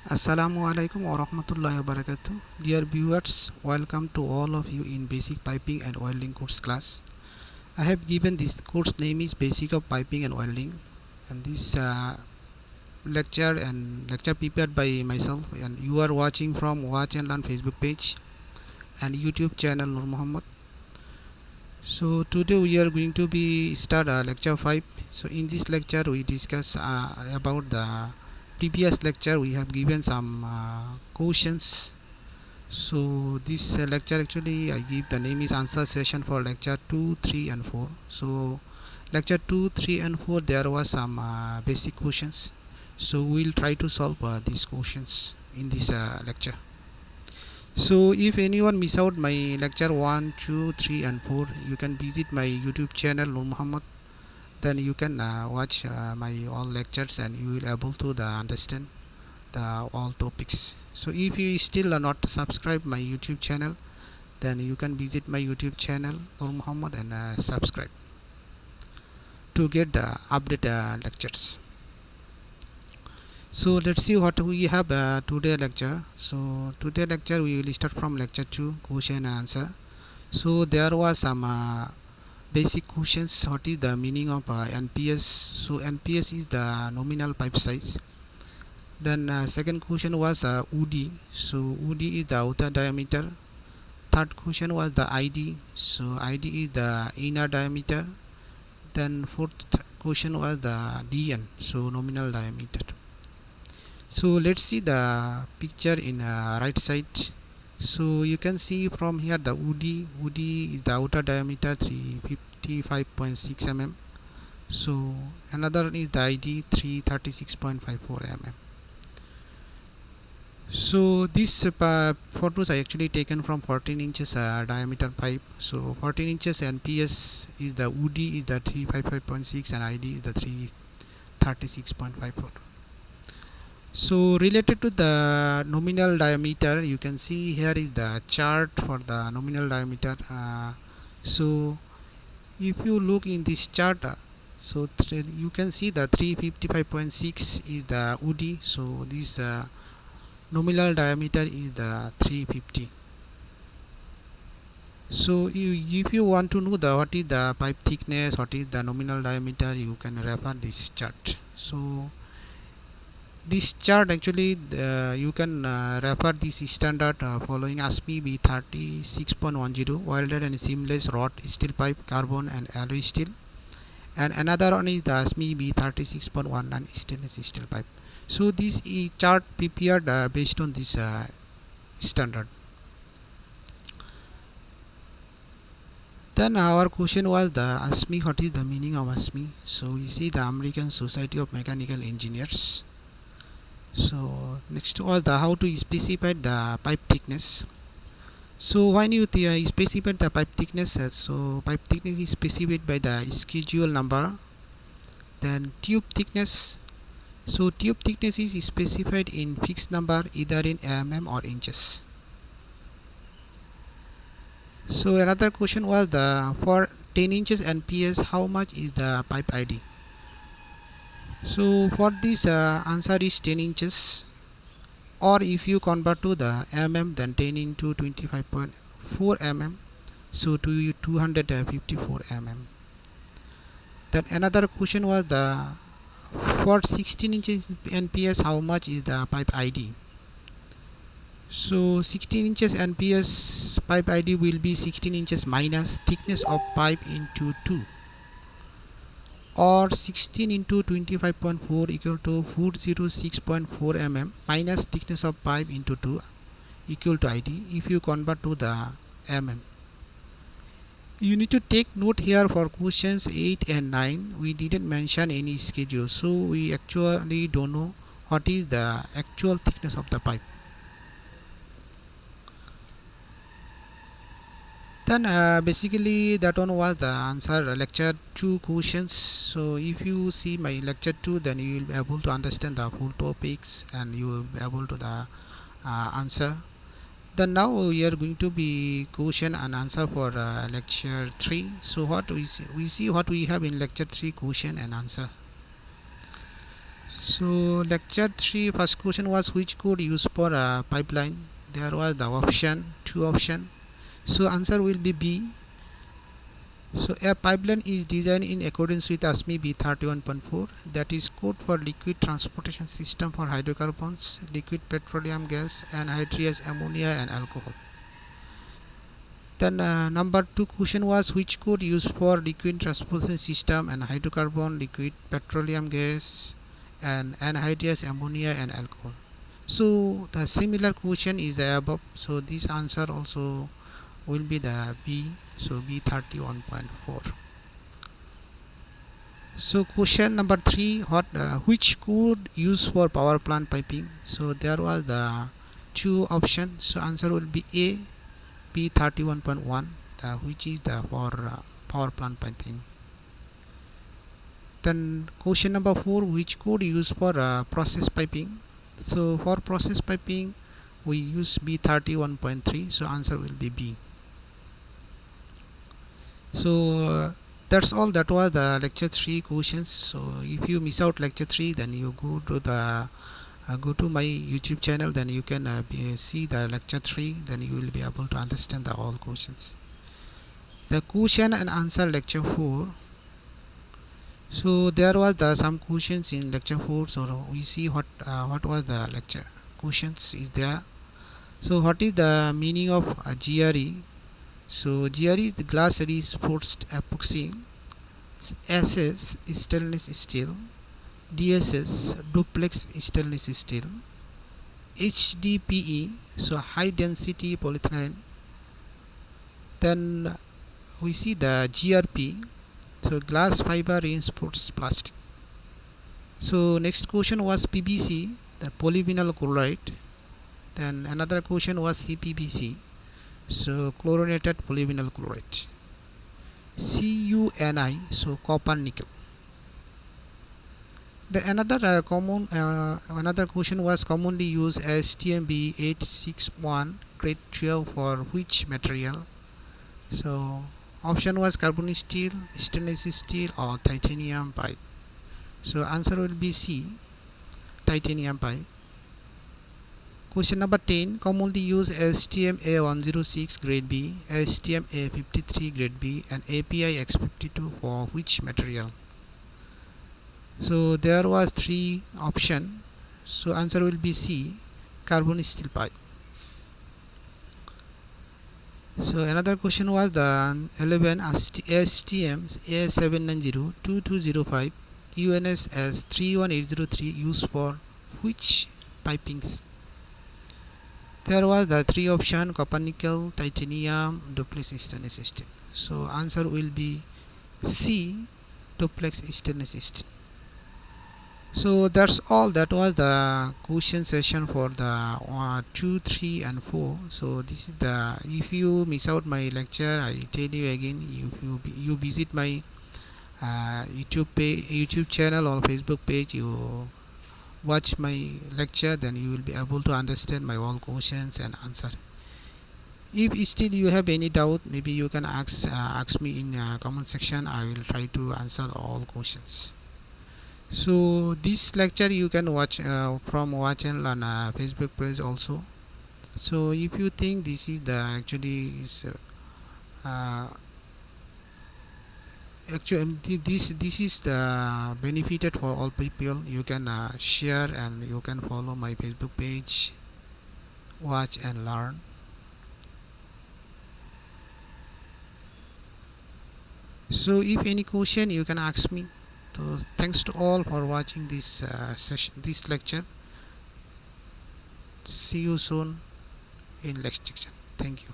Assalamualaikum warahmatullahi wabarakatuh. Dear viewers, welcome to all of you in Basic Piping and Welding course class. I have given this course name is Basic of Piping and Welding, and this lecture prepared by myself, and you are watching from Watch and Learn Facebook page and YouTube channel Nur Muhammad. So today we are going to be start lecture 5. So in this lecture we discuss about the previous lecture. We have given some questions. So this lecture actually I give the name is answer session for lecture 2, 3 and 4. So lecture 2, 3 and 4 there was some basic questions. So we'll try to solve these questions in this lecture. So if anyone miss out my lecture 1, 2, 3 and 4, you can visit my YouTube channel Nur Muhammad. Then you can watch my all lectures and you will able to understand the all topics. So if you still are not subscribe my YouTube channel, then you can visit my YouTube channel Nur Muhammad and subscribe to get the update lectures. So let's see what we have today lecture. So today lecture we will start from lecture 2, question and answer. So there was some basic questions. What is the meaning of NPS? So NPS is the nominal pipe size. Then second question was UD. So UD is the outer diameter. Third question was the ID. So ID is the inner diameter. Then fourth question was the DN. So nominal diameter. So let's see the picture in right side. So you can see from here the UD is the outer diameter 355.6 mm. So another is the ID 336.54 mm. So these photos are actually taken from 14 inches diameter pipe. So 14 inches NPS is the UD is the 355.6 and ID is the 336.54. So related to the nominal diameter, you can see here is the chart for the nominal diameter. So if you look in this chart, so you can see the 355.6 is the UD. So this nominal diameter is the 350. So if you want to know the what is the pipe thickness, what is the nominal diameter, you can refer this chart. So this chart actually you can refer this standard following ASME B36.10 welded and seamless wrought steel pipe, carbon and alloy steel, and another one is the ASME B36.19 stainless steel pipe. So this chart prepared based on this standard. Then our question was the ASME, what is the meaning of ASME? So we see the American Society of Mechanical Engineers. So next was the how to specify the pipe thickness. So when you specify the pipe thickness, so pipe thickness is specified by the schedule number. Then tube thickness. So tube thickness is specified in fixed number either in mm or inches. So another question was the for 10 inches NPS how much is the pipe ID? So for this answer is 10 inches, or if you convert to the mm, then 10 into 25.4 mm, so to 254 mm. Then another question was the for 16 inches NPS how much is the pipe ID? So 16 inches NPS pipe ID will be 16 inches minus thickness of pipe into 2, or 16 into 25.4 equal to 406.4 mm minus thickness of pipe into 2 equal to ID if you convert to the mm. You need to take note here for questions 8 and 9 we didn't mention any schedule, so we actually don't know what is the actual thickness of the pipe. Then basically that one was the answer lecture 2 questions. So if you see my lecture 2, then you will be able to understand the full topics and you will be able to the answer. Then now we are going to be question and answer for lecture 3. So what we see what we have in lecture 3 question and answer. So lecture 3 first question was which code used for a pipeline. There was the two option. So answer will be B. So a pipeline is designed in accordance with ASME B31.4, that is code for liquid transportation system for hydrocarbons, liquid petroleum gas, anhydrous ammonia and alcohol. Then number 2 question was which code used for liquid transportation system and hydrocarbon, liquid petroleum gas and anhydrous ammonia and alcohol. So the similar question is the above, so this answer also will be the B, so B31.4. So question number 3, which code used for power plant piping. So there was the two options, so answer will be A, B31.1, which is the for power plant piping. Then question number 4, which code used for process piping. So for process piping we use B31.3, so answer will be B. So that's all. That was the lecture 3 questions. So if you miss out lecture 3, then you go to the go to my YouTube channel, then you can see the lecture 3, then you will be able to understand the all questions. The question and answer lecture 4. So there was some questions in lecture 4, so we see what was the lecture questions is there. So what is the meaning of GRE? So GRE is the glass reinforced epoxy, SS stainless steel, DSS duplex stainless steel, HDPE, so high density polyethylene. Then we see the GRP, so glass fiber reinforced plastic. So next question was PVC, the polyvinyl chloride. Then another question was CPVC, so chlorinated polyvinyl chloride. CuNi, so copper nickel. The another question was commonly used as TMB 861 grade 12 for which material. So option was carbon steel, stainless steel or titanium pipe. So answer will be C, titanium pipe. Question number 10, commonly used as TMA 106 grade B, STMA 53 grade B and API X52 for which material. So there was 3 option, so answer will be C, carbon steel pipe. So another question was the 11, STM A790 2205 UNS as 31803 used for which pipings. There was the 3 option, copper nickel, titanium, duplex stainless steel. So answer will be C, duplex stainless steel. So that's all. That was the question session for the 2, 3 and 4. So this is the, if you miss out my lecture, I tell you again, if you visit my YouTube channel or Facebook page, you watch my lecture, then you will be able to understand my all questions and answer. If still you have any doubt, maybe you can ask me in comment section. I will try to answer all questions. So this lecture you can watch from our channel on Facebook page also. So if you think this is the actually this is the benefited for all people, you can share and you can follow my Facebook page, watch and learn. So if any question you can ask me. So thanks to all for watching this session, this lecture. See you soon in next section. Thank you.